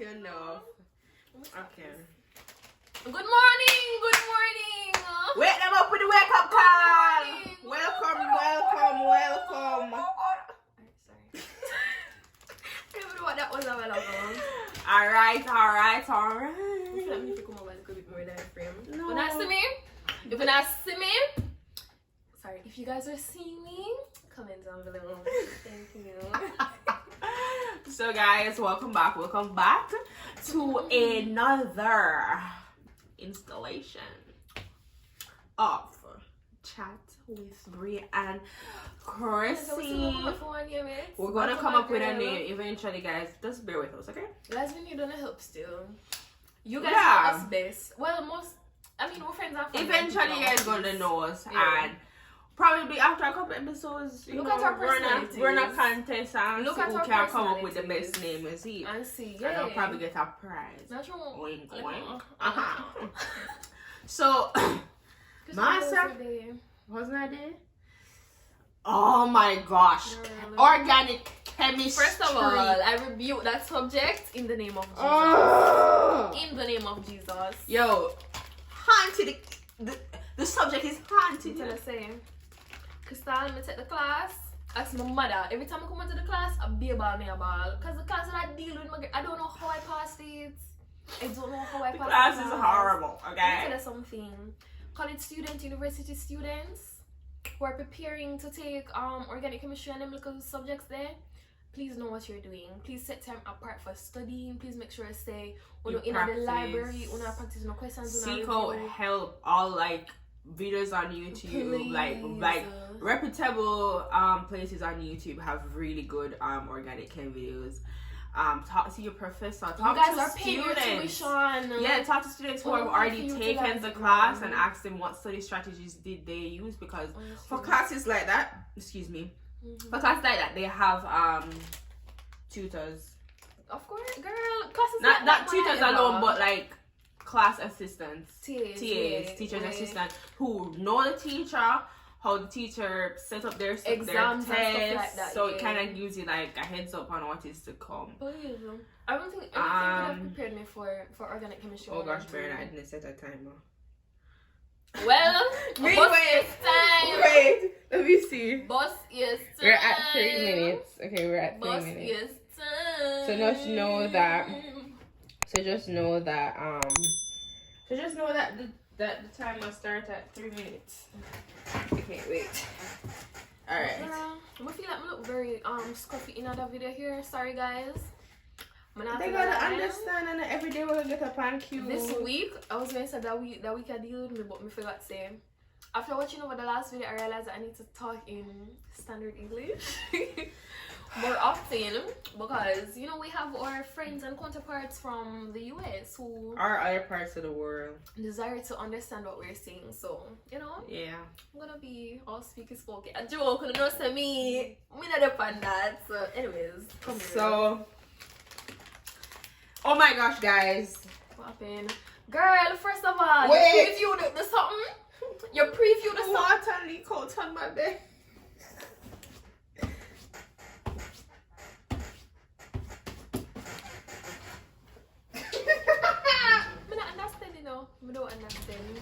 you know. Okay. Good morning. Good morning. Wake them up with the wake up call. Welcome. Sorry. I don't know what that was a while ago. All right. Let me come over a little bit more than frame. No. If you not see me, sorry. If you guys are seeing me, comment down below. Thank you. So guys, welcome back to another installation of Chat with Brie and Crissy. We're gonna come up with a name eventually, guys. Just bear with us, okay? Guys, we need on help still. You guys know us best. Well, we're friends and family. Eventually, you guys gonna know us, and probably after a couple episodes, at our personalities. We're not contest and Look see at who our can come up with the best personalities. name, you see. And see, And I'll probably get a prize. Natural. Wink, wink. So, Master, wasn't I there? Oh my gosh. Organic chemistry. First of all, I rebuke that subject in the name of Jesus. In the name of Jesus. Yo, haunted. The subject is haunted. What I say? Crystal, let me take the class. Ask my mother. Every time I come into the class, I be a ball. Because the class that I deal with, I don't know how I passed it. I don't know how I passed it. The class is horrible, Let me okay? tell you something. College students, university students who are preparing to take organic chemistry and them little subjects there, please know what you're doing. Please set time apart for studying. Please make sure to stay in the library, practice no questions. Seek out help. All videos on YouTube, Please. like reputable places on YouTube have really good organic chem videos. Talk to your professor. Talk you guys to are paying your students. tuition. Yeah, talk to students who have already taken the class and ask them what study strategies did they use, because for classes like that, for classes like that, they have tutors. Of course, girl. Classes Not tutors alone, but like class assistants, TAs, teachers assistants who know the teacher, how the teacher set up their exams their tests, and stuff like that, so it kind of gives you like a heads up on what is to come. I don't think anything could have prepared me for organic chemistry. Oh gosh, Baron, I didn't set a timer. Well, wait, let me see. Boss is time. We're at 3 minutes. Okay, we're at 3 minutes. Is time. So just know that the timer starts at 3 minutes. Okay, wait. Alright. I feel like I look very scruffy in another video here. Sorry guys. They gotta understand, and every day we're gonna get up on cue. This week, I was gonna say that we can deal with me, but I forgot to say. After watching over the last video, I realized that I need to talk in standard English more often, because we have our friends and counterparts from the US who are other parts of the world desire to understand what we're saying. So yeah, I'm gonna be all speaking spoken. A joke, you know, say me not upon that. So anyways, come here. So oh my gosh, guys, what happened? Girl, first of all, wait. you previewed the something. You previewed the water leak out on my bed. I don't understand.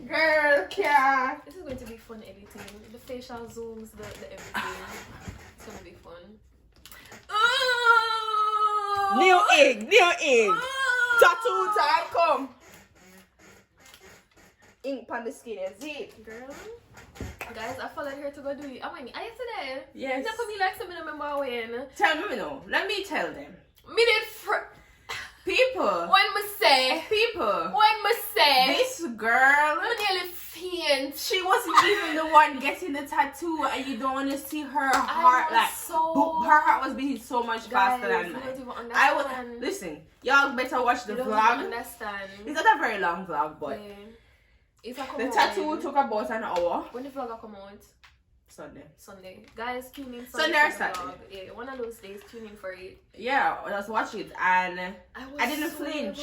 Girl, yeah. This is going to be fun editing. The facial zooms, the everything. It's gonna be fun. New egg. Tattoo time come. Ink on the skin, is it? Girl. Guys, I followed her to go do it. Are you today? Yes. It's not me like something I remember when. Tell me no. Let me tell them. People. This girl. I nearly faint. She wasn't even the one getting the tattoo, and you don't want to see her heart her heart was beating so much faster than mine. Listen, y'all better watch the vlog. Understand. It's not a very long vlog, but the tattoo took about an hour. When the vlog come out? Sunday. Guys, tune in Sunday or Saturday. Yeah, one of those days, tune in for it. Yeah, let's watch it. And I didn't flinch.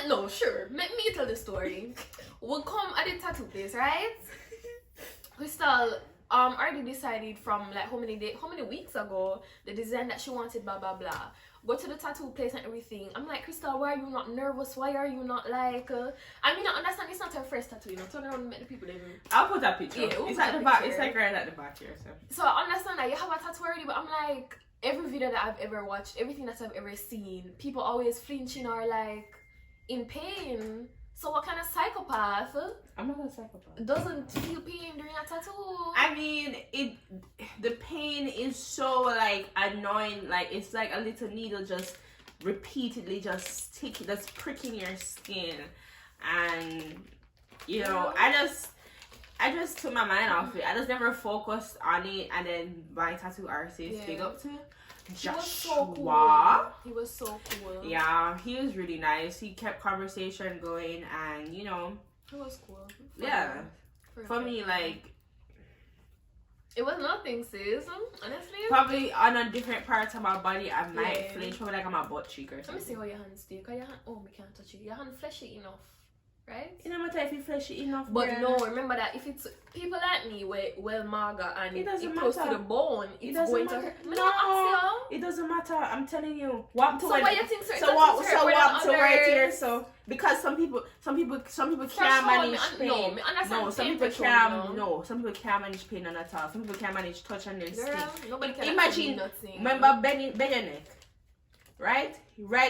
No, sure. Let me tell the story. We'll come at the tattoo place, right? Crystal already decided from like how many weeks ago the design that she wanted, blah blah blah. go to the tattoo place and everything. I'm like, Crystal, why are you not nervous? Why are you not like... I mean, I understand it's not her first tattoo, you know. Turn around and meet the people there. I'll put that picture. Yeah, it's at the back. It's like right at the back here. So I understand that you have a tattoo already, but I'm like, every video that I've ever watched, everything that I've ever seen, people always flinching or like in pain. So what kind of psychopath? I'm not a psychopath. Doesn't feel pain during a tattoo. I mean, the pain is so like annoying. Like it's like a little needle just repeatedly just pricking your skin, and you know, I just took my mind off it. I just never focused on it, and then my tattoo artist, big up to Joshua. He was so cool. Yeah, he was really nice. He kept conversation going, and you know, it was cool. For me, like, it was nothing, sis. Honestly, probably on a different part of my body, I might flinch. Probably like on my butt cheek or something. Let me see how your hands stay. Cause your hand, we can't touch it. Your hand fleshy enough. Right? It doesn't matter if you fleshy enough. But no, remember that if it's people like me, well maga and it's close to the bone, it's going to hurt. No, it doesn't matter. I'm telling you. What so what you think? So right here. So because some people can't manage pain. Some people can't manage pain on at all. Some people can't manage touch on their skin. Nobody can. Imagine. Remember bend your neck. Right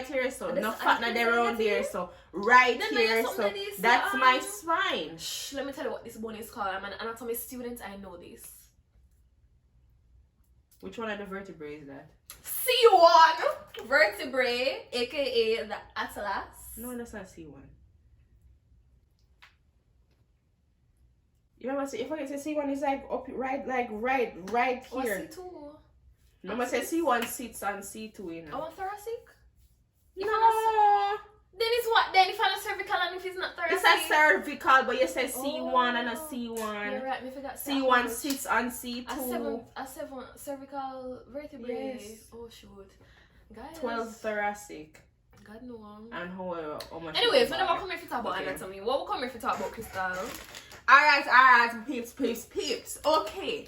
here, so no fat not there around there, so right here, so that's my spine. Shh, let me tell you what this bone is called. I'm an anatomy student, I know this. Which one of the vertebrae is that? C1 vertebrae, aka the atlas. No, that's not C1. You remember, if I say C1 is like up right here. C2. Remember, say C1 sits on C2, you know. I want thoracic. No. Then it's what? Then if I'm a cervical and if it's not thoracic? It's a cervical, but you said C1 and a C1. You're right, we forgot C1 sits on C2. A seven cervical vertebrae. Yes. Oh shoot. Guys. 12 thoracic. God no. And how much? Anyways, we never come here to talk about anatomy. What we come here to talk about, Crystal? Alright, peeps. Okay.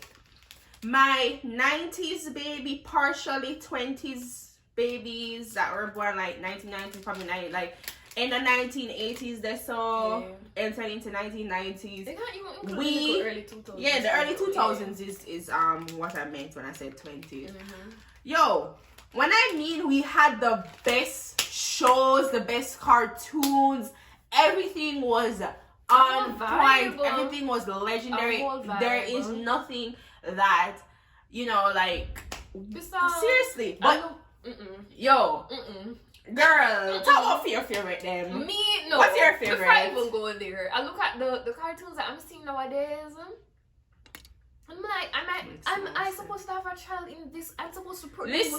My 90s baby, partially 20s babies that were born like 1990s, probably like in the 1980s, they saw entered into 1990s. They can't even include the early 2000s. Yeah, the early 2000s is what I meant when I said 20s. Yo, when I mean we had the best shows, the best cartoons, everything was on point, everything was legendary. There is nothing that, you know, like, seriously, but yo, girl, talk about your favorite then. Me, no. What's your favorite? Before I even go there, I look at the cartoons that I'm seeing nowadays. I'm like, am I supposed to have a child in this? I'm supposed to produce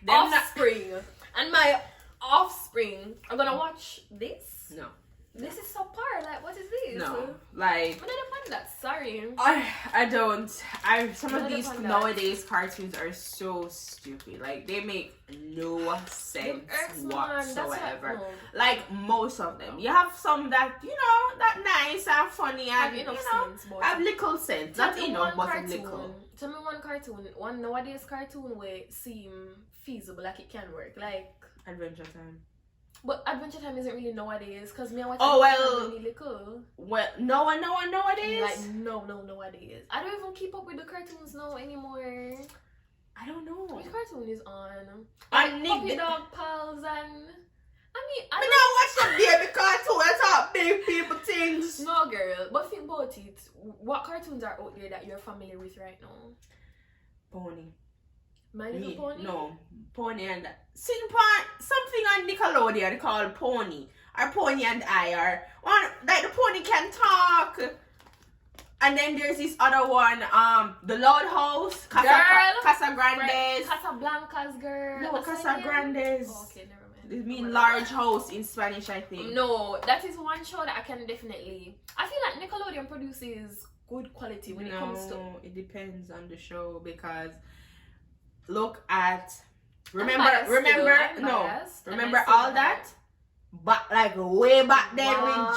offspring, and my offspring are gonna watch this? No. This is subpar. Like, what is this? No, like. But I don't find that. Sorry. I don't. Some of these nowadays cartoons are so stupid. Like, they make no sense whatsoever. Like, most of them. You have some that, you know, that nice and funny and, you know, have little sense. Not enough, but little. Tell me one cartoon, one nowadays cartoon where seem feasible, like it can work. Like Adventure Time. But Adventure Time isn't really nowadays, because me and really cool. Well, no one nowadays? Like, no, nowadays. I don't even keep up with the cartoons now anymore. I don't know. Which cartoon is on? Like Puppy Dog Pals and... I mean, I don't watch the baby cartoon. That's all big people things. No, girl. But think about it. What cartoons are out there that you're familiar with right now? Pony. My Little Pony? No. Pony and... something on Nickelodeon called Pony. Or Pony and I. Or one, like the pony can talk. And then there's this other one, the Loud House. Casa Grandes. Casablanca's girl. No, Casa Grandes. Oh, okay, never mind. It means large house in Spanish, I think. No, that is one show that I can definitely... I feel like Nickelodeon produces good quality when it comes to... No, it depends on the show, because... Look at remember all that, but like way back then with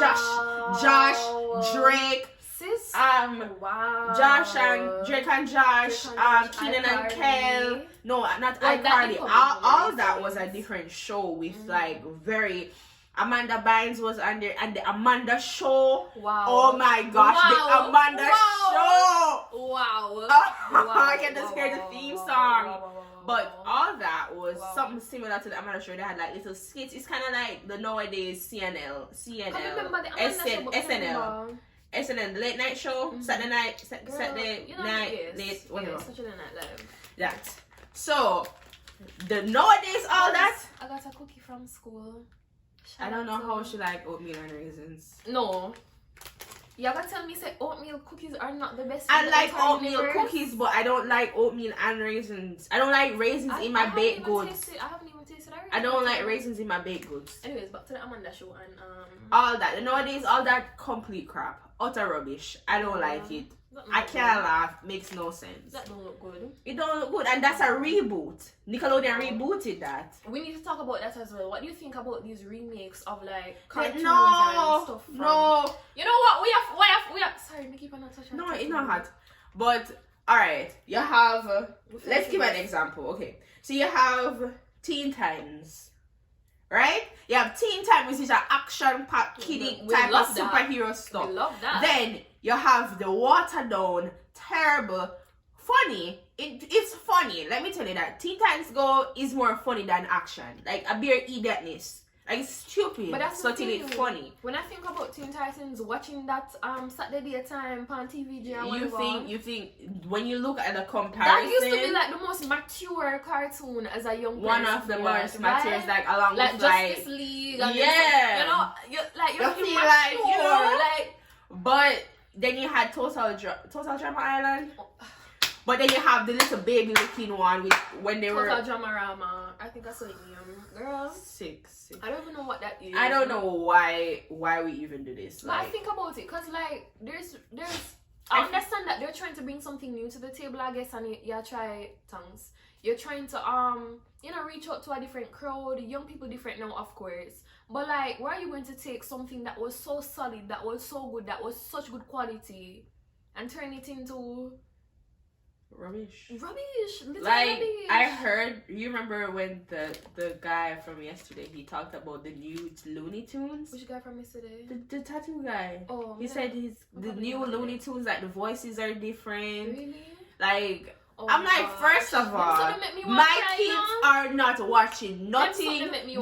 Josh, Drake, sis, Wow. Josh and Drake and Josh, Keenan and Kel. No, not iCarly. All that was a different show with like very. Amanda Bynes was on there, and the Amanda Show. Wow. Oh my gosh, the Amanda Show. Wow. I can just hear the theme song. But all that was something similar to the Amanda Show. They had like little skits. It's kind of like the nowadays SNL, the late night show, Saturday night, Saturday night, late, whatever. Saturday Night Live. That. So, the nowadays all that. I got a cookie from school. I don't know how she like oatmeal and raisins. No. You ever tell me say oatmeal cookies are not the best? I like oatmeal cookies, but I don't like oatmeal and raisins. I don't like raisins in my baked goods. I haven't even tasted it. I don't like raisins in my baked goods. Anyways, back to the Amanda Show and all that. Nowadays, all that complete crap, utter rubbish. I don't like it. I can't laugh. Makes no sense. That don't look good. It don't look good, and that's a reboot. Nickelodeon rebooted that. We need to talk about that as well. What do you think about these remakes of like cartoons and stuff? No. You know what? We have. Sorry, Nikki, I'm not touching. No, it's not hot. But all right, you have. Let's give an example. Okay, so you have Teen Titans, right? You have Teen Titans, which is an action-packed, kiddie type of superhero stuff. We love that. Then you have the watered down, terrible, funny. It's funny. Let me tell you that Teen Titans Go is more funny than action. Like a bare idiotness. Like it's stupid. But that's so it's funny. When I think about Teen Titans, watching that Saturday daytime on TVG or whatever, you think when you look at the comparison, that used to be like the most mature cartoon as a young person. One of the most mature, like along like with Justice League. And yeah. You know, you feel like you know, like. But then you had Total Drama Island. But then you have the little baby looking one with when they were Total Dramarama. I think that's what it means. Girl. Six. I don't even know what that is. I don't know why we even do this. But I think about it, cause like there's I understand that they're trying to bring something new to the table, I guess, and you try tongues. You're trying to reach out to a different crowd, young people different now, of course. But like, why are you going to take something that was so solid, that was so good, that was such good quality, and turn it into rubbish? Like rubbish. I heard. You remember when the guy from yesterday, he talked about the new Looney Tunes? Which guy from yesterday? The tattoo guy. Oh, he said the new Looney Tunes, like the voices are different. Really? Like. I'm like, first of all, my kids are not watching nothing new,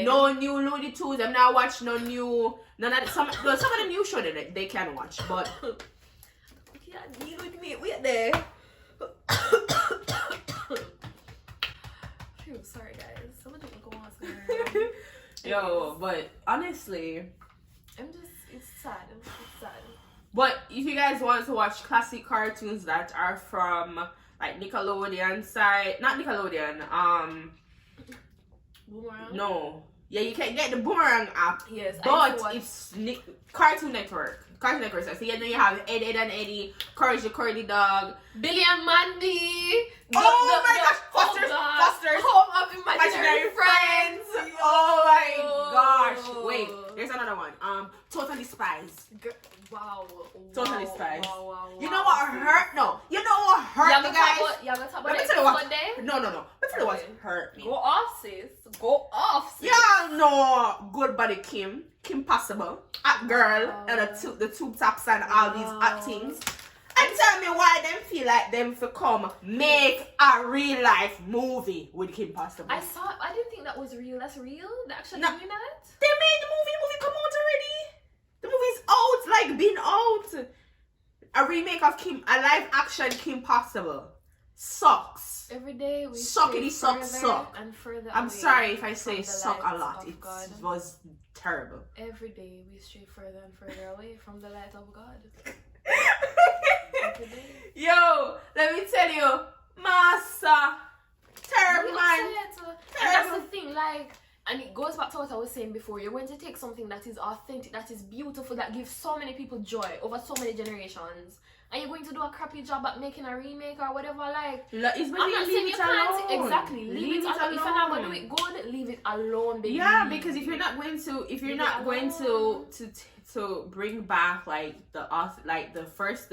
no new Looney Tunes. I'm not watching no new, some of the new show that they can watch, but you can't deal with me. Wait there. Phew, sorry guys. Someone didn't go on. Yo, but honestly, it's sad. It's sad. But if you guys want to watch classic cartoons that are from like Nickelodeon side, not Nickelodeon, Boomerang? No. Yeah, you can get the Boomerang app. Yes, but it's Cartoon Network. Cartoon Network. So you have Ed and Eddie, Courage the Cowardly Dog, Billy and Mandy. Oh my gosh, Foster's Home of Imaginary Friends. Oh my gosh. Wait, there's another one. Totally Spies. Wow. Totally Spies. Wow. You know what hurt? No. You know what hurt me, guys? You have to talk about it one day? No. Let me tell you what hurt me. Go off, sis. Go off, sis. Yeah, no. Good buddy Kim Possible. At girl. And the tube tops and all these hot things. And tell me why them feel like them to come make a real life movie with Kim Possible. I didn't think that was real. That's real? They actually doing that? They made the movie come out already. The movie's out, like been out. A remake of a live action Kim Possible. Sucks. Every day we suckity suck. And further I'm sorry if I say suck a lot. It was terrible. Every day we stray further and further away from the light of God. Yo, let me tell you, Massa, terrible man. And that's the thing, like, And it goes back to what I was saying before. You're going to take something that is authentic, that is beautiful, that gives so many people joy over so many generations, and you're going to do a crappy job at making a remake or whatever. Like, It's I'm not saying you can't. Exactly. Leave it alone. alone. If you're not going to do it good, leave it alone, baby. Yeah, because if you're not going to bring back like the first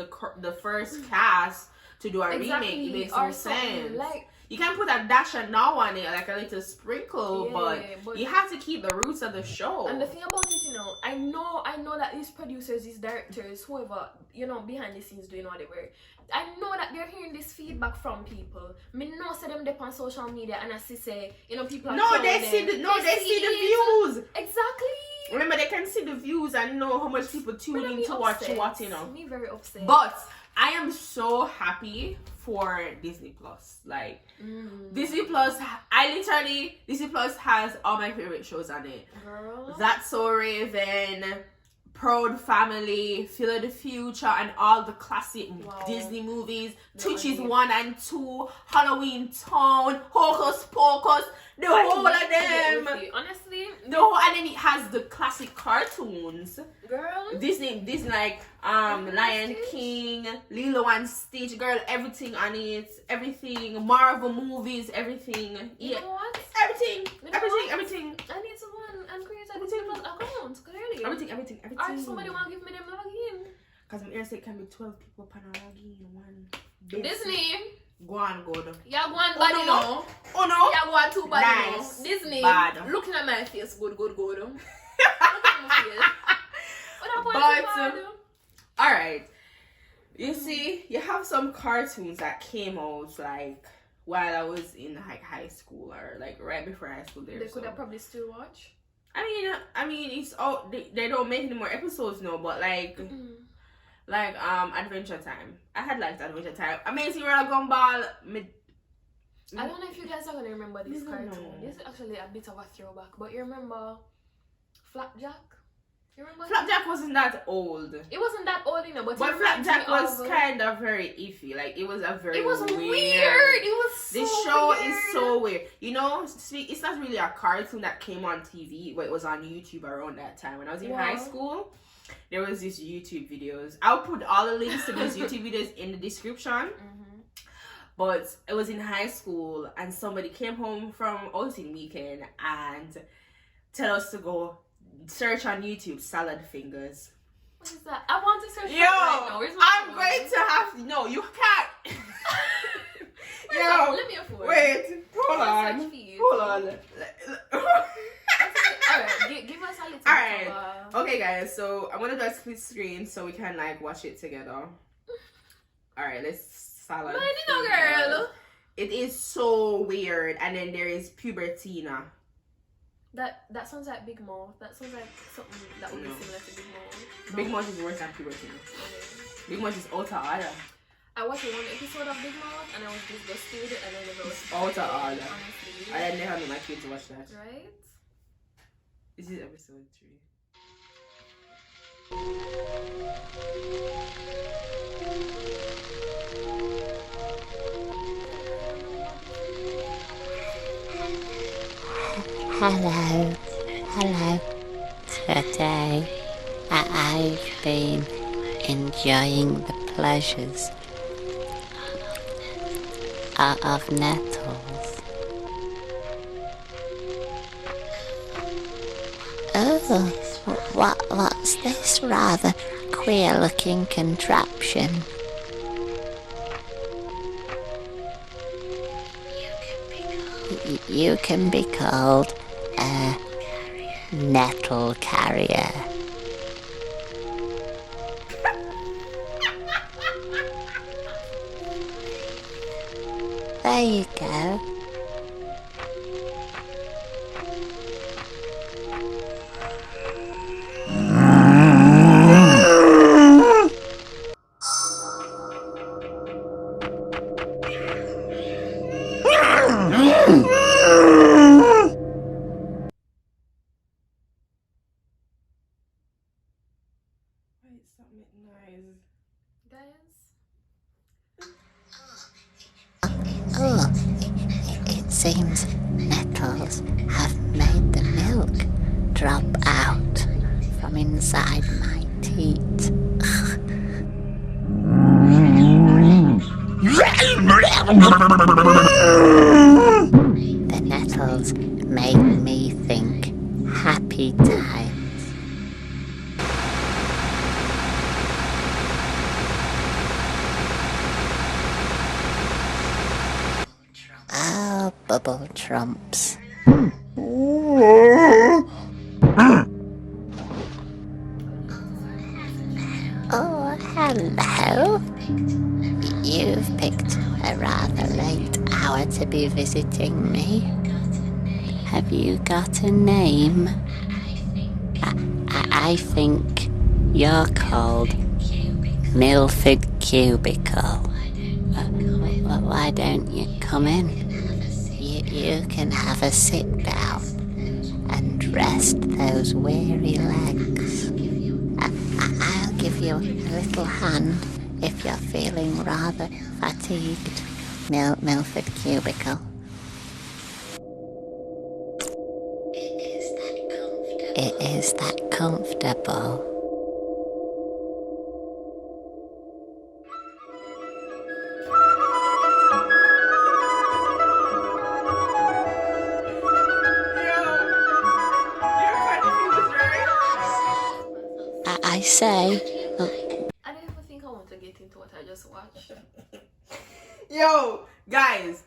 cast to do a remake, it makes no sense. Like, you can put a dash of now on it, like a little sprinkle, but you have to keep the roots of the show. And the thing about it, I know that these producers, these directors, whoever, behind the scenes doing whatever, I know that they're hearing this feedback from people. Me know say them dip on social media and I say, people are they see the views. Exactly. Remember, they can see the views and know how much people tune in to watch what, Me very upset. But I am so happy for Disney Plus. Like, Disney Plus, Disney Plus has all my favorite shows on it. Girl. That's So Raven, Proud Family, Phil of the Future, and all the classic Disney movies. Twitches 1 and 2, Halloween Town, Hocus Pocus, the whole of them. Honestly, the whole, and then it has the classic cartoons. Girl. Disney like Lion King, Lilo and Stitch, girl, everything on it, everything, Marvel movies, everything. You know what? Everything. I need to run and create a Disney Plus account, clearly. Everything. Or somebody want to give me them login. Because I'm here say it can be 12 people per login one. Disney. Go on, go on. Yeah, go on, bad, Oh no. Yeah, go on, too bad, Nice. Disney. Bad. Looking at my face, good. Look at my face. But alright. You see, you have some cartoons that came out like while I was in like high school or like right before high school there. They could have probably still watch. I mean it's all they don't make any more episodes now, but like Adventure Time. I had liked Adventure Time. Amazing World of Gumball. I don't know if you guys are gonna remember this cartoon. No. This is actually a bit of a throwback, but you remember Flapjack? You remember? Flapjack wasn't that old. It wasn't that old, but Flapjack was kind of very iffy. Like it was It was weird. It was so This show weird. is so weird. It's not really a cartoon that came on TV, but it was on YouTube around that time. When I was in high school, there was these YouTube videos. I'll put all the links to these YouTube videos in the description. But it was in high school, and somebody came home from outing weekend and tell us to go search on YouTube salad fingers. What is that? I want to search Yo, right now. Where's my I'm phone? going to have no. You can't. Let me a phone. Wait, hold on. Alright, give us a little. Alright. Okay, guys. So I'm gonna do a split screen so we can like watch it together. Alright, let's salad. Girl. It is so weird, and then there is Pubertina. That sounds like Big Mouth. That sounds like something that would be similar to Big Mouth. Big Mouth is worse than Pubertina. Big Mouth is Outer Order. I watched one episode of Big Mouth and I was disgusted and I never watched it. Outer Order. Honestly. I had never met my kids to watch that. Right? This is episode 3. Hello. Today I've been enjoying the pleasures of nettles. Oh, what's this rather queer-looking contraption? You can be called a nettle carrier. There you go. Oh, it seems nettles have made them drop out from inside my teat. The nettles make me think happy times. Oh, bubble trumps. Oh, hello. You've picked a rather late hour to be visiting me. Have you got a name? I think you're called Milford Cubicle. Why don't you come in? You can have a sit down and rest those weary legs. I'll give you a little hand if you're feeling rather fatigued, Milford Cubicle. It is that comfortable. I say, I don't even think I want to get into what I just watched. Yo, guys,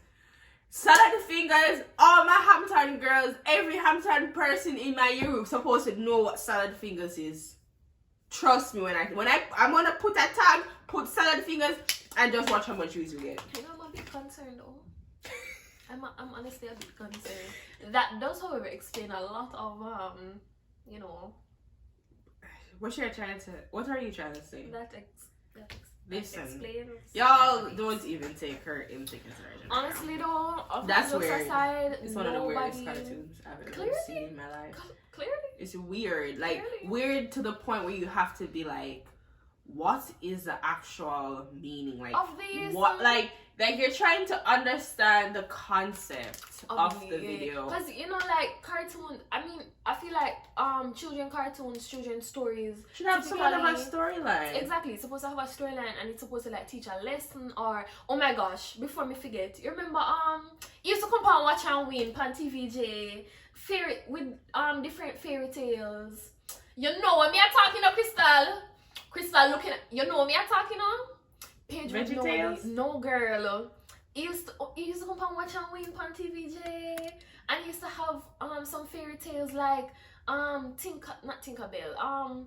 salad fingers, all my Hampton girls, every Hampton person in my Europe supposed to know what salad fingers is. Trust me, when I'm gonna put a tag, put salad fingers, and just watch how much views we get. You know, I'm a bit concerned though. I'm honestly a bit concerned. That does, however, explain a lot of you know. What are you trying to say? Listen, explains. y'all don't even take her into consideration. Honestly though, that's weird. Aside, it's one of the weirdest cartoons I've ever seen in my life. Clearly. It's weird. Like, weird to the point where you have to be like, what is the actual meaning? Like, of these, what, like you're trying to understand the concept of the video. Because, you know, like, cartoons, I mean, I feel like children cartoons, children stories should have some kind of a storyline. Exactly. It's supposed to have a storyline, and it's supposed to, like, teach a lesson, or, oh my gosh, before me forget, you remember, you used to come and watch and win pan TVJ with different fairy tales. You know what me are talking about, Crystal looking at, you know what me are talking on? Page VeggieTales? No, girl. He used to come and watch and win on TVJ, and he used to have some fairy tales like not Tinkerbell,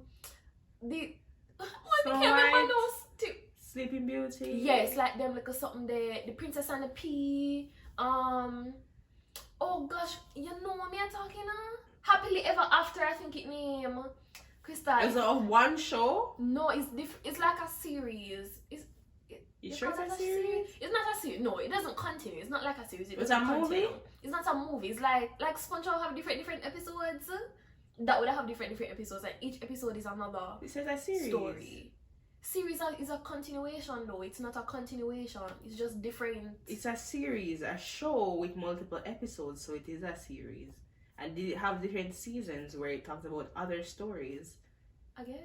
the what Snow became White, my nose? Sleeping Beauty. Yes, like them, like something there. The Princess and the Pea. Oh gosh, you know what me are talking on? Happily Ever After, I think it name. Crystal. Is it a one show? No, it's it's like a series. You sure it's a series? It's not a series. No, it doesn't continue. It's not like a series. It's a movie? It's not a movie. It's like SpongeBob have different episodes. That would have different episodes. Like each episode is another. This is a series. Story. Series is a continuation though. It's not a continuation. It's just different. It's a series, a show with multiple episodes, so it is a series. And did it have different seasons where it talks about other stories? I guess.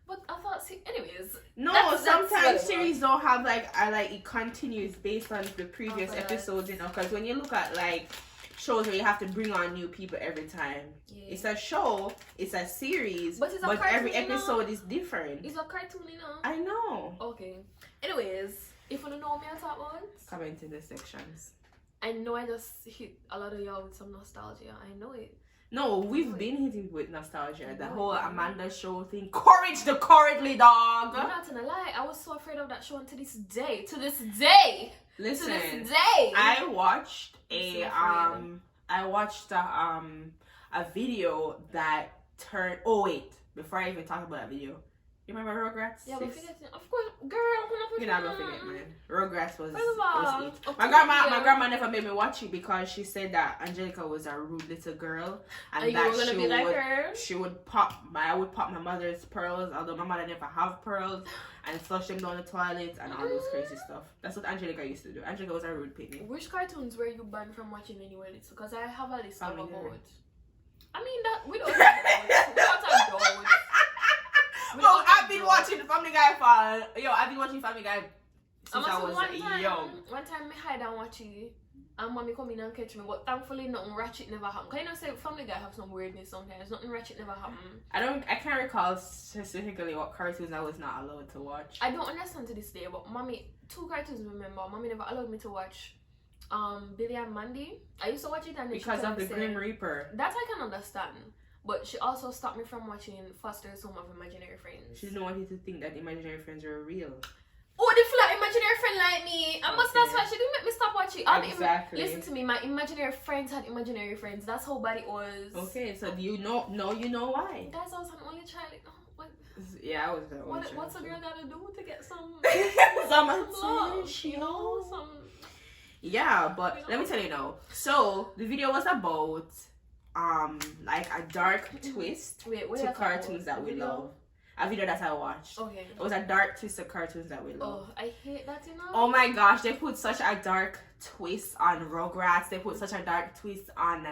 But I thought, anyways. No, sometimes series don't have like it continues based on the previous episodes, you know. Because when you look at like shows where you have to bring on new people every time, it's a show, it's a series, but every episode is different. It's a cartoon, you know. I know. Okay. Anyways, if you don't know me at that one, comment in the sections. I know I just hit a lot of y'all with some nostalgia. I know it. No, we've been hitting with nostalgia. The whole Amanda show thing. Courage the Cowardly Dog. I'm not gonna lie. I was so afraid of that show until this day. To this day. Listen. To this day. I watched a video that turned. Oh wait, before I even talk about that video. You remember Rugrats? Yeah, we're forgetting. Of course, girl. You're not gonna forget, man. Rugrats was it. My grandma never made me watch it because she said that Angelica was a rude little girl, and that she would pop. I would pop my mother's pearls, although my mother never have pearls, and flush them down the toilet and all those crazy stuff. That's what Angelica used to do. Angelica was a rude pitney. Which cartoons were you banned from watching anyway? Because I have a list of about. I mean, that we don't adult. Well, I've been watching Family Guy I've been watching Family Guy since I was young. One time I hide and watch it, and mommy come in and catch me, but thankfully nothing ratchet never happened. Cause you know, say Family Guy have some weirdness sometimes. Nothing ratchet never happened. I can't recall specifically what cartoons I was not allowed to watch. I don't understand to this day, but mommy, 2 cartoons remember. Mommy never allowed me to watch Billy and Mandy. I used to watch it and because of the Grim Reaper. That I can understand. But she also stopped me from watching Foster's Home of Imaginary Friends. She didn't want you to think that imaginary friends were real. Oh, the flat imaginary friend like me. I must that's why she didn't make me stop watching. Exactly. Listen to me, my imaginary friends had imaginary friends. That's how bad it was. Okay, so do you know why? Guys, I was an only child. Oh, what? Yeah, I was the only child. What's a girl gotta do to get some some love, you know? Some. Yeah, but let me tell you now. So the video was about like a dark twist to cartoons that we love. A video that I watched. Okay. It was a dark twist of cartoons that we love. Oh, I hate that, you know? Oh my gosh, they put such a dark twist on Rugrats. They put such a dark twist on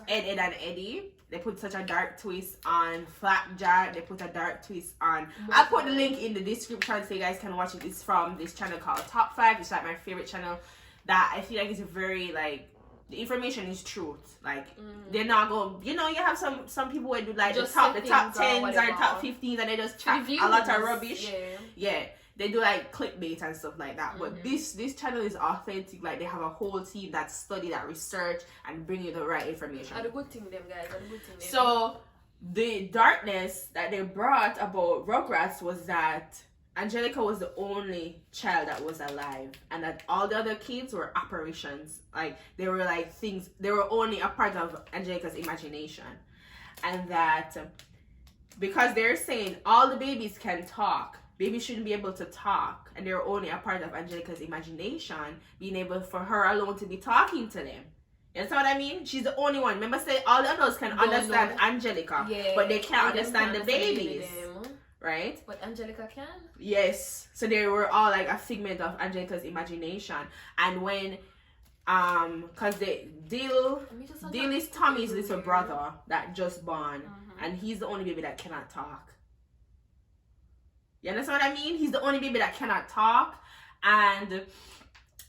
Ed and Eddie. They put such a dark twist on Flapjack. They put a dark twist on... I'll put the link in the description so you guys can watch it. It's from this channel called Top 5. It's like my favorite channel that I feel like is very like... The information is truth. Like they're not going. You know, you have some people who do like just the top 10s or top 15s, and they just chat a lot of rubbish. Yeah, they do like clickbait and stuff like that. But this channel is authentic. Like they have a whole team that study, that research, and bring you the right information. Are the good thing, them guys. Are the good thing, them. So the darkness that they brought about Rugrats was that Angelica was the only child that was alive, and that all the other kids were apparitions. Like they were like things, they were only a part of Angelica's imagination. And that because they're saying all the babies can talk, babies shouldn't be able to talk, and they're only a part of Angelica's imagination, being able for her alone to be talking to them. You understand what I mean? She's the only one. Remember, say all the adults can understand Angelica, but they can't understand the babies. Right? But Angelica can. Yes. So they were all like a figment of Angelica's imagination. And when cause Dill is Tommy's little brother that just born, and he's the only baby that cannot talk. You understand what I mean? He's the only baby that cannot talk, and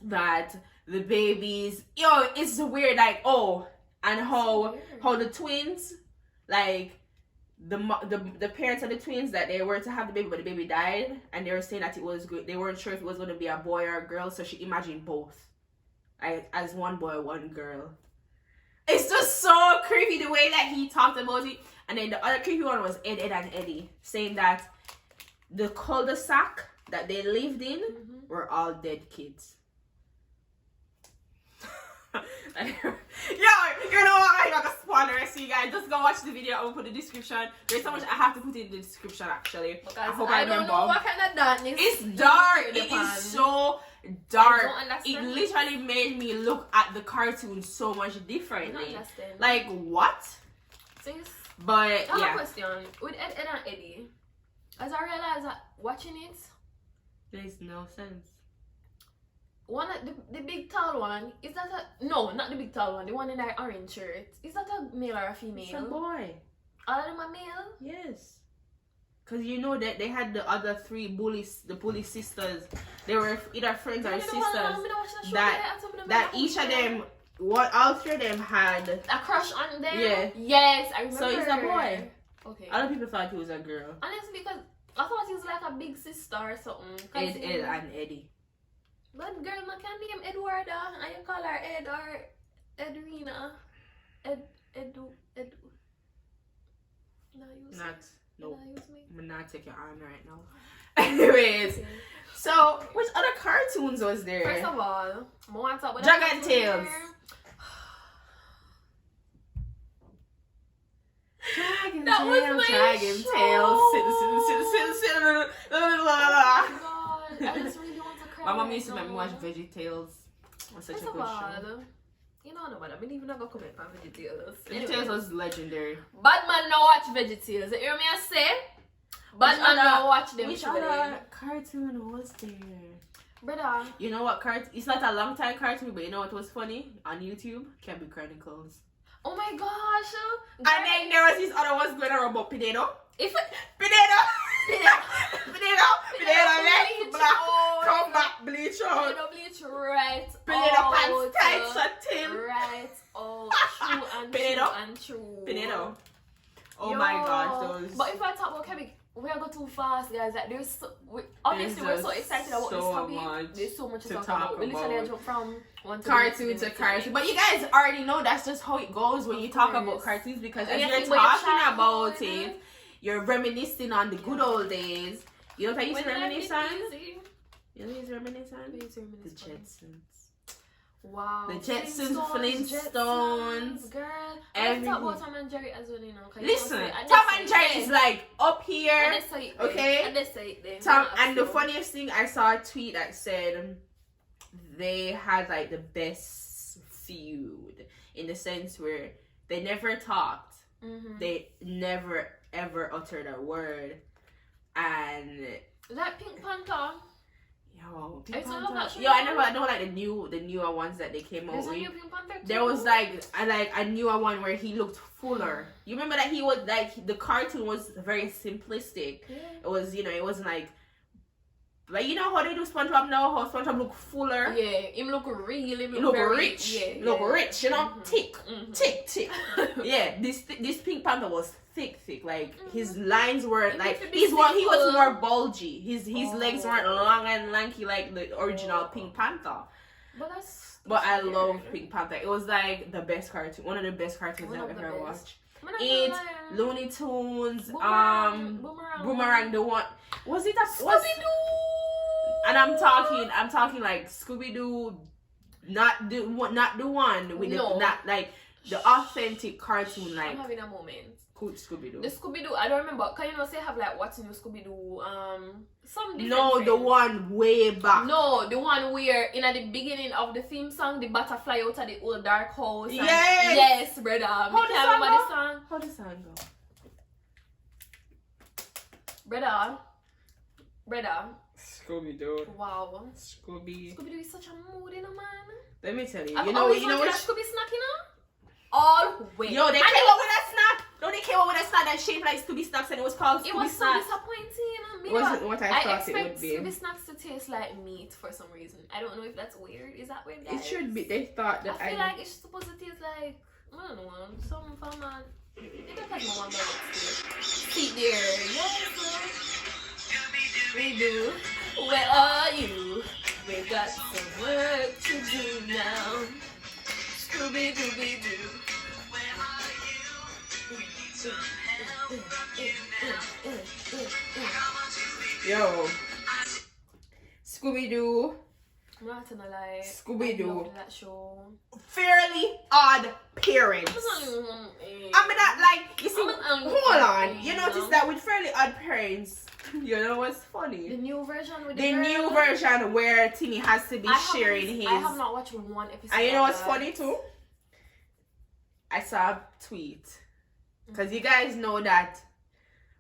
that the babies, it's weird, like, and how the twins, like the parents of the twins, that they were to have the baby, but the baby died, and they were saying that it was good. They weren't sure if it was going to be a boy or a girl, so she imagined both, as one boy, one girl. It's just so creepy the way that he talked about it. And then the other creepy one was Ed and Eddie, saying that the cul-de-sac that they lived in were all dead kids. Yo, you know what? I'm not gonna spoil the rest of you guys. Just go watch the video. I will put the description. There's so much I have to put in the description actually. Because I don't know what kind of darkness. It's dark. It is so dark. It literally made me look at the cartoon so much differently. Like what? But I have a question. With Ed and Eddie, as I realized that watching it, there's no sense. One the big tall one, is that a no, not the big tall one, the one in that orange shirt. Is that a male or a female? It's a boy. All of them are male? Yes. Cause you know that they had the other three the bully sisters. They were either friends or sisters. That each of them, all three of them had a crush on them. Yeah. Yes, I remember. So it's a boy. Okay. Other people thought he was a girl. Honestly, because I thought he was like a big sister or something. Ed and Eddie. But girl, I can't name Edwarda. I can call her Ed or Edrina. Edu. I'm not taking your arm right now. Anyways, so which other cartoons was there? First of all, I want to talk about Dragon Tales. That was my Dragon show. Tales. Oh my god, I just really want to cry. My mom used to make me watch VeggieTales. Was such a good show. You know what? I believe you're not gonna comment on VeggieTales. VeggieTales was legendary. Batman now watch VeggieTales. You hear me? I say. Batman now watch them. Which other cartoon was there? Brother. You know what cartoon? It's not a long time cartoon, but you know what was funny on YouTube? Cabin Chronicles. Oh my gosh. And then there was these other ones going around about Pinedo. If Pinedo, bleach left, black, out. come back, bleach out. Bleach right Pinedo out. pants tight, shut him. Right. Oh, true and Pinedo. true and true. Pinedo. Oh Yo. my gosh, those. But if I talk about Quebec, we are go too fast, guys. Like obviously we're so excited about this topic. There's so much to talk about. We literally jump from one to cartoon to cartoon. But you guys already know that's just how it goes when you talk about cartoons, because as you're talking about it, you're reminiscing on the good old days. You know what I used to reminisce on? You know what I used to reminisce on? The Jetsons. Wow. The Jetsons, Flintstones. Girl. Everything. Talk about Tom and Jerry as well, you know. Listen, Tom and Jerry is like up here. Okay? And they say it Tom, and the funniest thing, I saw a tweet that said they had like the best feud in the sense where they never talked. Mm-hmm. They never ever uttered a word. And that Pink Panther. Yo, I know like the newer ones that they came out with. There's a new Pink Panther too. There was like a newer one where he looked fuller. You remember that he was like, the cartoon was very simplistic. Yeah. It was, you know, it wasn't like you know how they do SpongeBob now, how SpongeBob look fuller. Yeah, him look real, him look very, rich. Yeah, look rich, you know, mm-hmm. thick. Yeah, this Pink Panther was thick. Like his lines were like he was more bulgy. His legs weren't long and lanky like the original Pink Panther. But I love Pink Panther. It was like the best cartoon, one of the best cartoons I've ever watched. It, Looney Tunes, Boomerang, the one, was it a Scooby-Doo? And I'm talking like Scooby-Doo, not the one with not like the authentic cartoon. Like, I'm having a moment. Scooby-Doo. The Scooby-Doo, I don't remember. Can you not say have like what's new Scooby-Doo? Some different. No, friend. The one way back. No, the one where in at the beginning of the theme song, the butterfly out of the old dark house. Yes, brother. How the song go? Brother. Scooby-Doo. Wow. Scooby-Doo is such a mood, man. Let me tell you. I've you know always what wanted a Scooby snack, you know? Always. Yo, they came up with a snack. No, they came up with a snack that shaped like Scooby snacks, and it was called Scooby It was so snacks. disappointing. It wasn't what I thought it would be. Scooby snacks to taste like meat for some reason. I don't know if that's weird. Is that weird, guys? It should be. They thought that I feel like it's supposed to taste like, I don't know, some farmer. It doesn't like my one see there. Yes, we do. Where are you? We got some work to do now. Scooby-Dooby-Doo. Where are you? We need some help from you now. Yo, Scooby-Doo. I'm not gonna lie. Scooby-Doo. I loved that show. Fairly Odd Parents. I mean, that like, you see, hold on. You notice that with Fairly Odd Parents, you know what's funny? The new version with the new version where Timmy has to be sharing his. I have not watched one episode. And you know what's funny too? I saw a tweet. Because you guys know that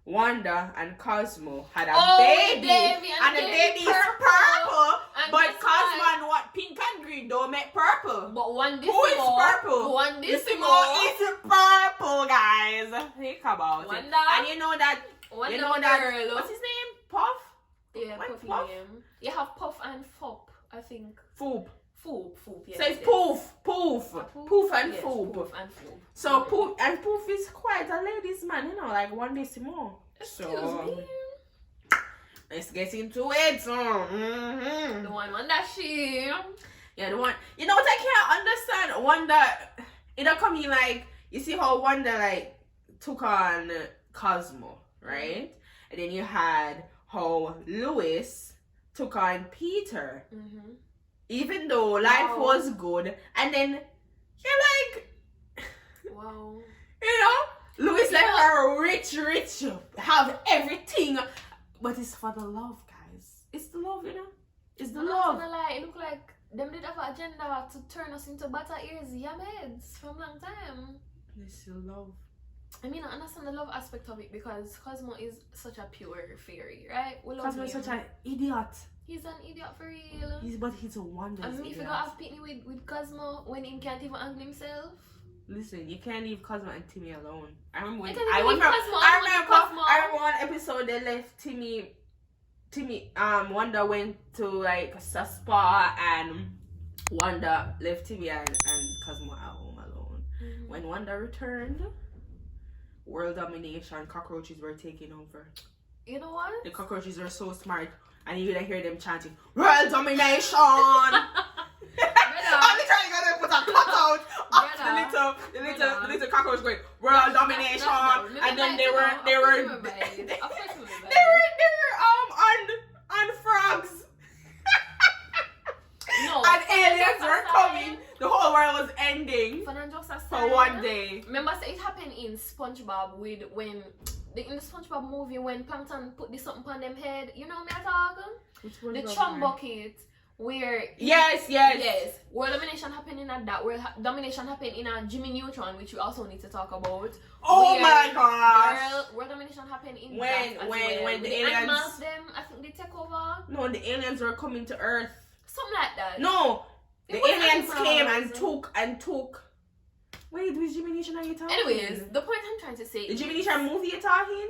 Wanda and Cosmo had a baby. And the baby is purple. But Cosmo and what pink and green don't make purple. But Wandissimo. Who is purple? Wandissimo is purple, guys. Think about Wanda. it. And you know that. Wanda, you know that. What's his name? Puff? Yeah, Puffy name. You have Puff and Fop, I think. Foop. Foop, yes. So it's Poof and Foop. Poof and Foop. So Poof is quite a ladies man, you know, like Wandissimo. Excuse me. Let's get into it. The one that she. Yeah, the one. You know what I can't understand? Wanda, it'll come in like, you see how Wanda like took on Cosmo, right? And then you had how Louis took on Peter. Even though life was good, and then you're like, wow, you know, Louis like her rich, have everything, but it's for the love, guys. It's the love, you know. It's the love. Not gonna lie, it look like them did have an agenda to turn us into butter ears yameds from long time. It's the love. I mean, I understand the love aspect of it because Cosmo is such a pure fairy, right? We love Cosmo is such an idiot. He's an idiot for real. But he's a wonderful and me idiot. forgot have pitney with Cosmo when he can't even angle himself. Listen, you can't leave Cosmo and Timmy alone. I remember when You can't leave Cosmo, I remember one episode they left Timmy Wanda went to like a spa and Wanda left Timmy and Cosmo at home alone. Mm-hmm. When Wanda returned, world domination, cockroaches were taking over. You know what? The cockroaches were so smart, and you could hear them chanting, "World domination!" I'm literally gonna put a cutout of the little cockroach going, "World domination!" And then they were on frogs. No. And aliens were coming. The whole world was ending for one day. Remember, so it happened in SpongeBob in the SpongeBob movie when Plankton put this something on them head. You know me I talking? The chum bucket where yes. World domination happened in that. World domination happened in a Jimmy Neutron, which we also need to talk about. Oh my gosh! World domination happened in when the aliens animals them I think they take over. No, the aliens were coming to Earth. Something like that. No, the aliens came and took. Wait, which Jimmy Neutron are you talking? Anyways, the point I'm trying to say. The Jimmy Neutron movie you're talking?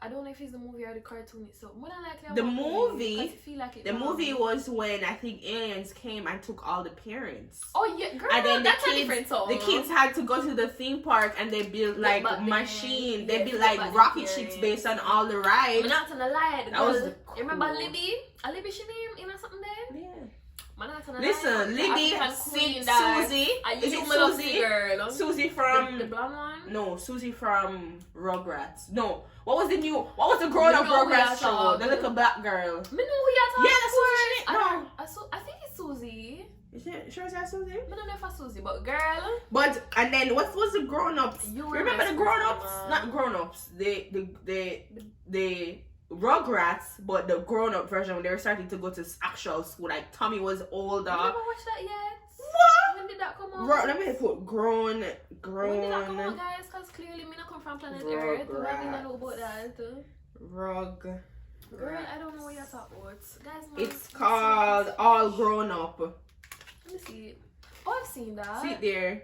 I don't know if it's the movie or the cartoon itself. More than likely, the movie. Feel like it the movie was when I think aliens came and took all the parents. Oh yeah, girl. And then that's the kids, a different song. The kids had to go to the theme park and they built like machine. They built like rocket ships based on all the rides. I'm not gonna lie. That was the you remember Libby? A Libby she name? You know something there? Yeah. Listen, Libby, Susie, is it Susie? Girl. Susie from the blonde one? No, Susie from Rugrats. No, what was the grown-up Rugrats show? The little black girl. Me know who you're talking. Yeah, that's Susie. No, I think it's Susie. Is it sure it's that Susie? I don't know if it's Susie, but girl. But and then what was the grown-ups? You remember the grown-ups? Not grown-ups. The Rugrats, but the grown-up version when they were starting to go to actual school. Like Tommy was older. I never watched that yet. What? When did that come out? Let me put grown. When did that come out, guys? Because clearly me not come from planet Earth. We don't know about that. Girl, I don't know what you're talking about. Guys, it's called All Grown Up. Let me see it. Oh, I've seen that. See it there.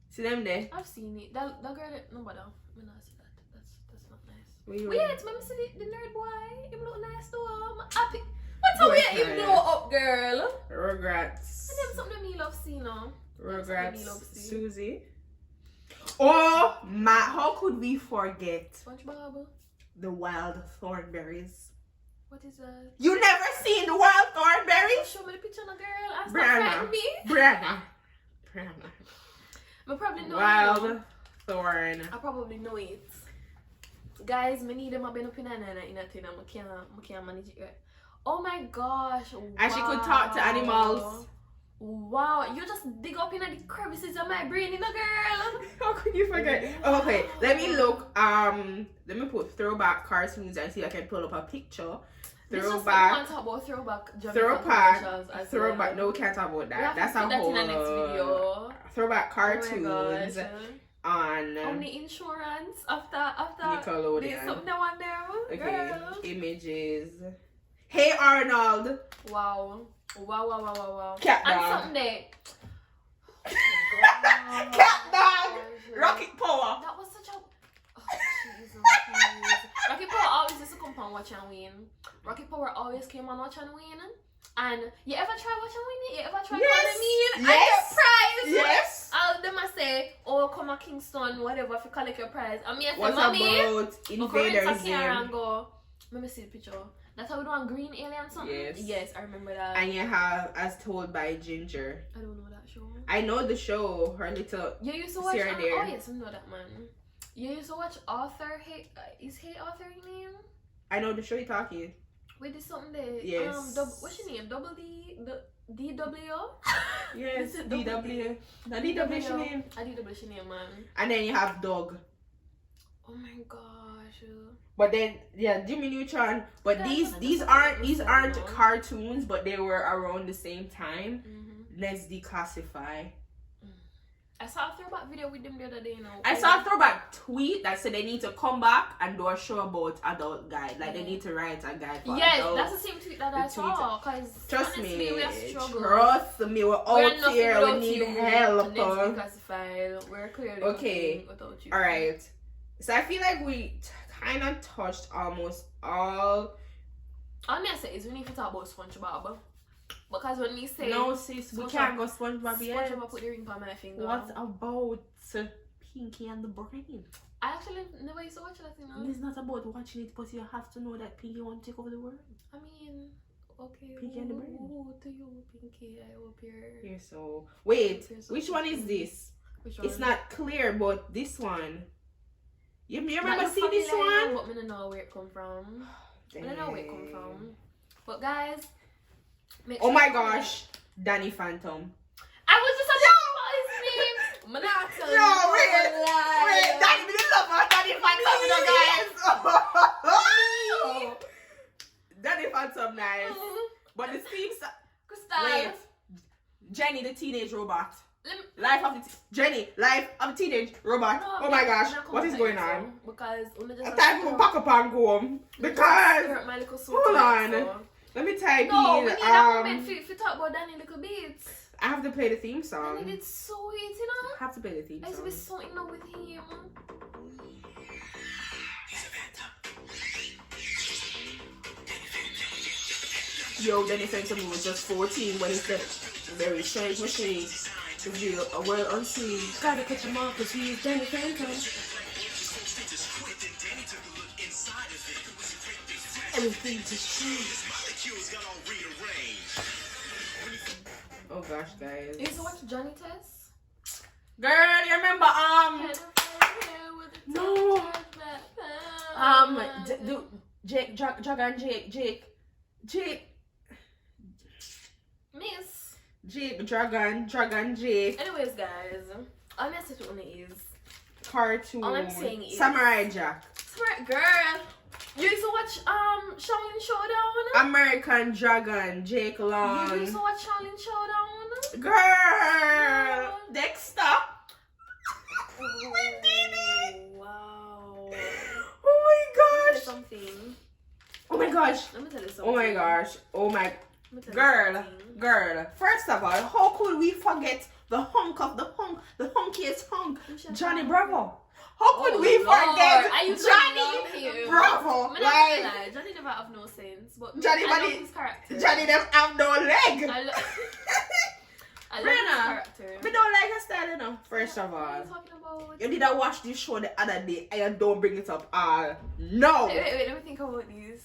See them there. I've seen it. That girl, no matter. I not see that. That's not nice. Wait, let me see the nerd boy. Him look nice too. I'm happy. What's up with him blow up, girl? Rugrats. And them something me love see now. Rugrats. Susie. Oh my! How could we forget SpongeBob? The Wild Thornberries. What is that? You never seen the Wild Thornberries? Show me the picture of the girl. And stop me. Brianna. I probably know Wild Thorn. I probably know it. Guys, me need them. I've been up in a thing. I can't manage it right. Oh my gosh. Wow. And she could talk to animals. Wow, you just dig up in the crevices of my brain, girl. How could you forget? Okay, let me look. Let me put throwback cartoons and see if I can pull up a picture. Throwback. Throwback. No, we can't talk about that. That's a whole. In the next video. Throwback cartoons on. Only insurance after Nickelodeon. There's something on there. Okay. Girl. Images. Hey Arnold. Wow. Cat dog. And something there. Cat dog. Rocket Power. That was such a. Oh, Jesus. Rocket Power always used to come on Watch and Win. Rocket Power always came on Watch and Win. And you ever try Watch and Win? You ever try calling me? Yes. I get prize. Yes. All them I say, oh, come to Kingston, whatever, if you collect your prize. And me I say, what Mommy, about Invaders Zim? And go. Let me see the picture. That's how we do on Green Alien something? Yes, I remember that. And you have As Told by Ginger. I don't know that show. I know the show, her little. You used to watch Sarah there. Oh yes, I know that man. You used to watch Arthur. Is Hey Arthur your name? I know the show you're talking. Wait, there's something there. Yes. What's your name? Double D. DW? Yes, DW. The DW is your name. I DW is your name, man. And then you have Dog. Oh my gosh. But then Jimmy Neutron. But these aren't cartoons, but they were around the same time. Let's declassify. I saw a throwback video with them the other day, you know. I saw a throwback tweet that said they need to come back and do a show about adult guide. Like, they need to write a guide for adults. That's the same tweet that I saw. Because trust me, we are struggling. trust me, we're out here, we need help. We're clearly okay, without you. Alright. So I feel like we kind of touched almost all. All I say is we need to talk about SpongeBob. Because when we say no sis, we can't go SpongeBob yet. SpongeBob put the ring on my finger. What about Pinky and the Brain? I actually never used to watch that thing. It's not about watching it, but you have to know that Pinky won't take over the world. I mean, okay. Pinky and the Brain. To you, Pinky. I hope you're. Here, so wait, which one is this? Which one? It's not clear, but this one. You remember Like seeing this one? But I don't know where it come from. I don't know where it come from. But guys, oh my gosh, Danny Phantom. I was just about his name. Yo, wait, that's me the love of Danny Phantom, guys. Danny Phantom, nice. But the theme wait, Jenny the teenage robot. Life of the Jenny, life of a teenage robot. Oh my gosh, what is going on? Because I'm time to pack up and go home. Because hold on, let me type no, in. We need a moment if you talk about Danny little bits. I have to play the theme song. Danny did so it, you know. I have to play the theme song. I used to be so in love with him. Yo, Danny Phantom was just 14 when he said very strange machine. Reveal a well unseen. Gotta catch him off because he is Danny Phantom. Everything just changed. Oh gosh, guys. You used to watch Johnny Test? Girl, you remember no. Jake, Dragon Jake. Miss. Jake, Dragon Jake. Anyways, guys, all I'm saying only is cartoon. All I'm saying is Samurai Jack. Samurai girl. You used to watch Shaolin Showdown? American Dragon, Jake Long. You used to watch Shaolin Showdown? Girl, Dexter. Wow. Oh my gosh. Something. Oh my gosh. Let me tell you something. Oh my gosh. Oh my girl. First of all, how could we forget the hunkiest hunk, Johnny Bravo? How could we forget Johnny Bravo? Like, Johnny never have no sense, but I love his character. Johnny never have no leg. I love his character. Me don't like her style, you know. First of all, what are you talking about? You didn't watch this show the other day and you don't bring it up all. No. Wait, let me think about this.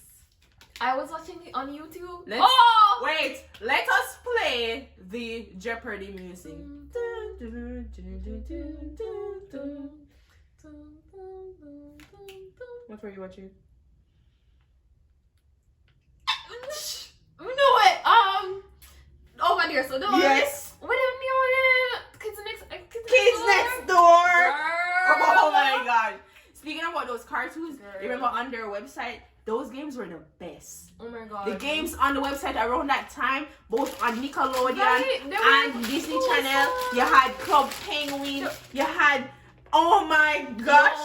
I was watching it on YouTube. Wait, let us play the Jeopardy music. What were you watching? You know what? Over there, so don't yes. What do you mean? Kids next door. Girl. Oh my god. Speaking about those cartoons, you remember on their website, those games were the best. Oh my god. The games on the website around that time, both on Nickelodeon and Disney Channel, you had Club Penguin, you had, oh my gosh,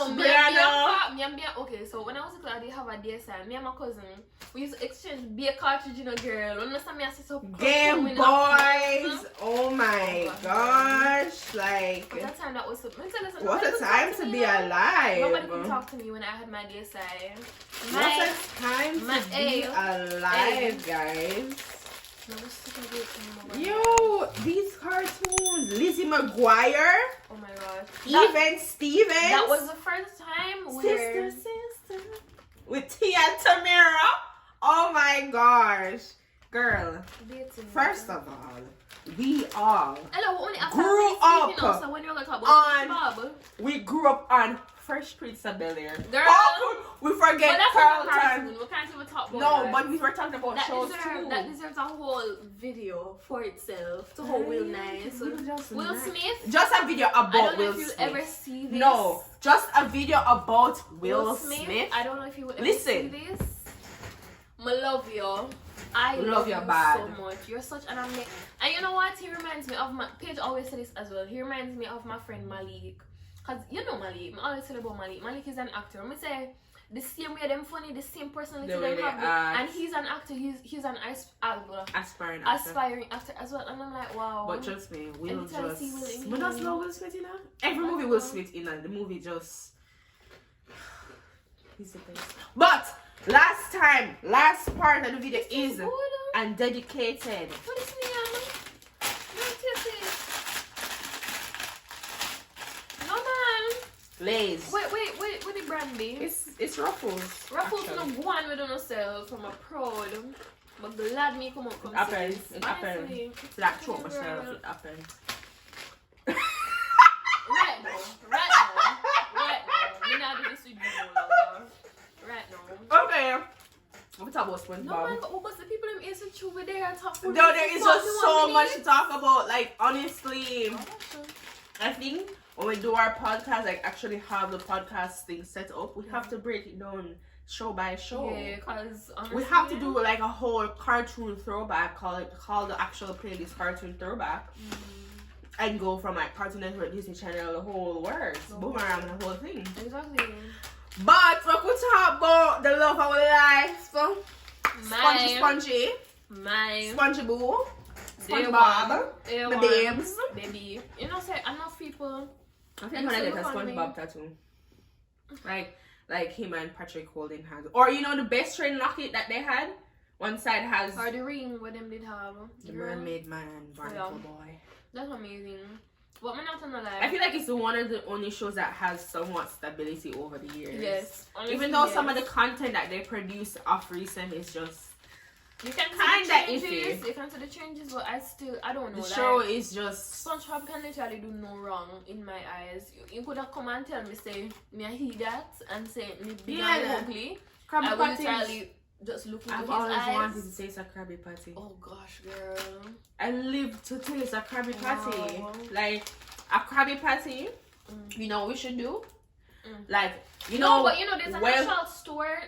okay, so when I was a kid, I did have a DSI. Me and my cousin, we used to exchange beer cartridge, you know, girl. Game Boys. Oh my gosh, like what a time that was. What a time to be alive. Nobody could talk to me when I had my DSI. What a time to be alive, guys. Yo, these cartoons, Lizzie McGuire. Oh my gosh. Even Stevens. That was the first time where Sister. With Tia and Tamara. Oh my gosh. Girl. First of all, we all grew up so when you're like on we grew up on Fresh Prince of Bel-Air. Girl, we forget Carlton. We can't even talk about no, that. but we were talking about that shows too. That deserves a whole video for itself. To hold Will Nice. Will Smith. Just a video about Will Smith. I don't know if you'll ever see this. No, just a video about Will Smith. I don't know if you will ever see this. love you. I love you bad. so much. You're such an amazing. And you know what? He reminds me of my Paige always says this as well. He reminds me of my friend Malik. Cause you know Malik. I always say about Malik. Malik is an actor. Let me say the same way them funny, the same personality them have. And he's an actor. He's an aspiring actor as well. And I'm like, wow. But trust me, Will just. But that's no Will Smith, you know. Every movie Will Smith in the movie just. He's the best. But last part of the video is and dedicated. What is me? No man. Lays. Wait, what the brandy? It's Ruffles. Ruffles no go on with myself from a proud. But glad me come It happened. Like throw myself. It happened. Right now. Me not do this with you no longer. Right now. Okay. We'll talk about SpongeBob. No man, but because the people them is true with there and talk for no, there is just so much to talk about. Like honestly, I think when we do our podcast, like actually have the podcast thing set up, we have to break it down show by show. Yeah, because we have to do like a whole cartoon throwback, call the actual playlist cartoon throwback. And go from like Cartoon Network, Disney Channel, the whole works, boomerang, the whole thing. Exactly. But we could talk about the love of our life. Spongy. Spongy Boo. SpongeBob. The babes. Baby. You know, say enough people. I think I'm gonna get a SpongeBob tattoo. Like him and Patrick holding hands. Or you know the best friend locket that they had? One side has. Or the ring what them did have. The Mermaid Man and Barnacle Boy. That's amazing. But I'm not gonna lie. I feel like it's one of the only shows that has somewhat stability over the years. Yes. Honestly, even though some of the content that they produce off recent is just you can kind of iffy. You can see the changes, but I don't know. The show is just SpongeBob can literally do no wrong in my eyes. You could have come and tell me say me I hear that and say me big and ugly. I will literally just look into his eyes. I've always wanted to taste a Krabby Patty. Oh gosh, girl. I live to taste a Krabby Patty. Like a Krabby Patty. You know what we should do? Like you know, but you know there's an actual store,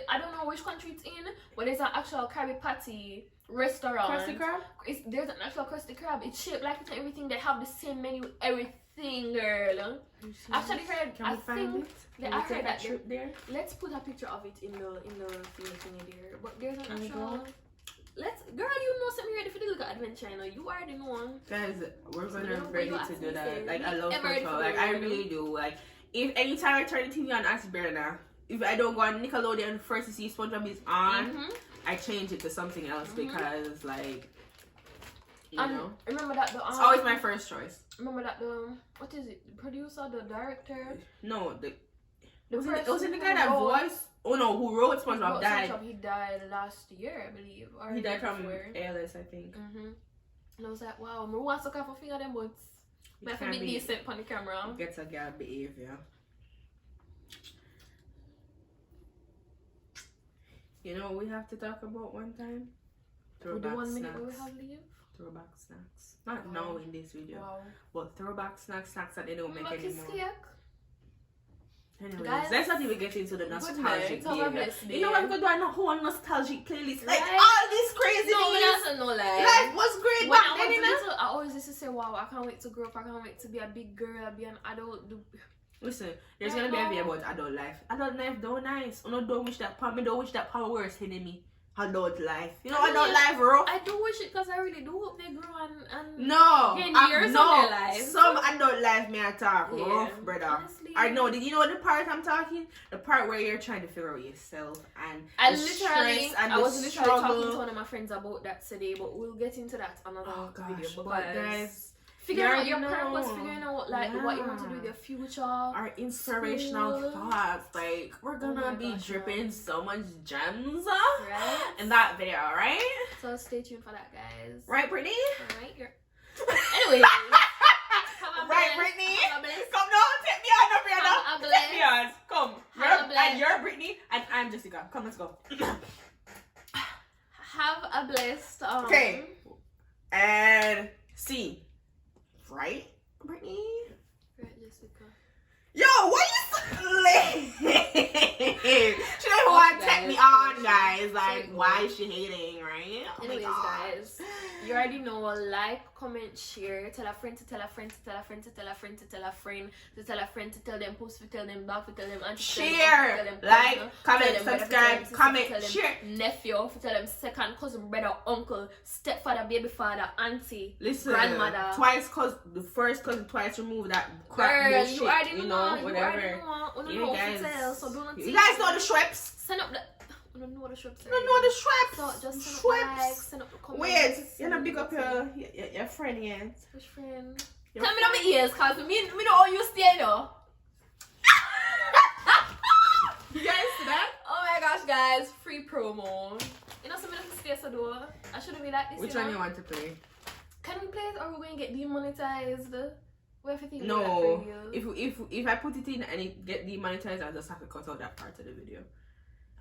I don't know which country it's in, but there's an actual Krabby Patty restaurant. Krusty Krab? There's an actual Krusty Krab. It's shaped like it and everything. They have the same menu, everything, girl. Actually, heard. I think I heard that trip there. Let's put a picture of it in the thing there. But there's an actual. Girl, you know something ready for the little adventure, you know. You already know. Guys, we're gonna ready to do that. Like I love football. Like I really do. Like if anytime I turn the TV on, ask Berna. If I don't go on Nickelodeon first to see SpongeBob is on, I change it to something else because like you know. Remember that it's always my first choice. Remember that what is it? The producer, the director? No, it wasn't the guy that voiced. Oh no, who wrote SpongeBob died. He died last year, I believe. Or he died from ALS, I think. And I was like, wow, I want to suck off a finger them, but I have to be decent on the camera. Gets a girl behavior. You know what we have to talk about one time? Throwback the 1 snacks. minute where we have leave? Throwback snacks. Not now in this video. But throwback snacks that they don't make anymore. Anyways, guys, let's not even get into the nostalgic behavior. You know what? I'm gonna do a whole nostalgic playlist. Like all this crazy no lie. Life was great back then, I always used to say, wow, I can't wait to grow up. I can't wait to be a big girl, be an adult. Listen, there's gonna be a video about adult life. Adult life don't nice. I don't wish that part. Me don't wish that part worse than me. Adult life. You know, adult life rough. I do wish it because I really do hope they grow and no, gain years of their life. Some adult life may talk rough, brother. Honestly, I know. Did you know the part I'm talking? The part where you're trying to figure out yourself and I the literally, stress and I the was literally struggle. talking to one of my friends about that today, but we'll get into that another video because guys. Figuring out your purpose, figuring out what you want to do with your future. Our inspirational thoughts. Like, we're gonna be dripping so much gems in that video, right? So stay tuned for that, guys. Right, Brittany? Alright, Anyways. Right, Brittany? Come on, take me on, Brianna. Take me on. Come. And you're Brittany, and I'm Jessica. Come, let's go. Have a blessed okay. And see. Right, Brittany? Right, Jessica. Yo, why you so late? She don't want to take me on, guys. why is she hating, right? Oh Anyways, guys, you already know. Like, comment, share. Tell a friend to tell a friend to tell a friend to tell a friend to tell a friend to tell a friend to tell them post to tell them back to tell them auntie, share, like, comment, subscribe, comment, share. Nephew to tell them second cousin, brother, uncle, stepfather, baby father, auntie, listen, grandmother, twice cousin, the first cousin twice remove that crap girl, bullshit, you already you know, know, whatever. You guys, tell, so do not you guys know the Schweppes. send up the. I don't know what the Schweppes. You don't know the Schweppes. So just send up Schweppes. likes, send up the comments. Wait, you're not big up your friend yet. Which friend? Your Tell me my ears, cause me know how you stay though. You guys see that? Oh my gosh, guys, free promo. You know something to stay so do. I shouldn't be like this. Which one you want to play? Can we play it or we're going to get demonetized? We have to think No, about that for you. if I put it in and it get demonetized, I'll just have to cut out that part of the video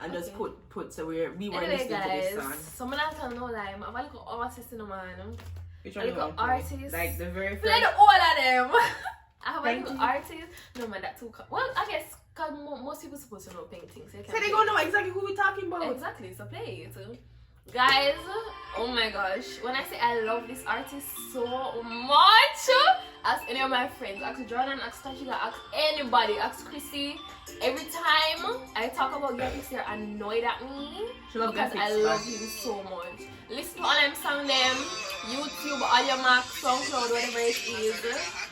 and just put so we were anyway, listening guys, to this song. Someone else can know like I'm a little artist in the man. Which A one you little want to play? artist. Like the very Play first. the all of them. I have a Painting. little artist. No man, that too. Well, I guess because most people supposed to know paintings. So they gonna know exactly who we talking about. Exactly, so play it. Guys, oh my gosh, when I say I love this artist so much, ask any of my friends, ask Jordan, ask Tashika, ask anybody, ask Crissy. Every time I talk about graphics, they're annoyed at me because I love him so much. Listen to all them songs, them YouTube, Audiomack, SoundCloud, whatever it is.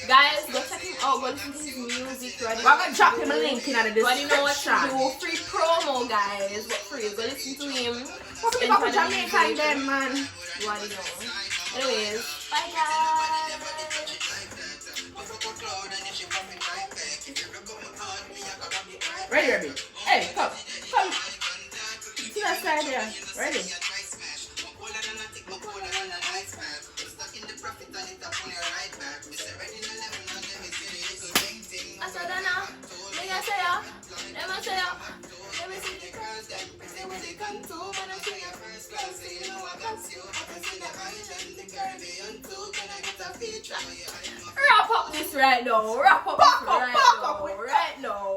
Guys, go check him out, go listen to his music. We're gonna drop him a link in the description. But you know what to do? Free promo, guys. What free? Go listen to him. What's the fuck with Jamaica and them, man? What do you know? Anyways, bye guys. Ready, Rebby? Hey, come. See that side there? Ready? Wrap up this right now. Wrap up this right now.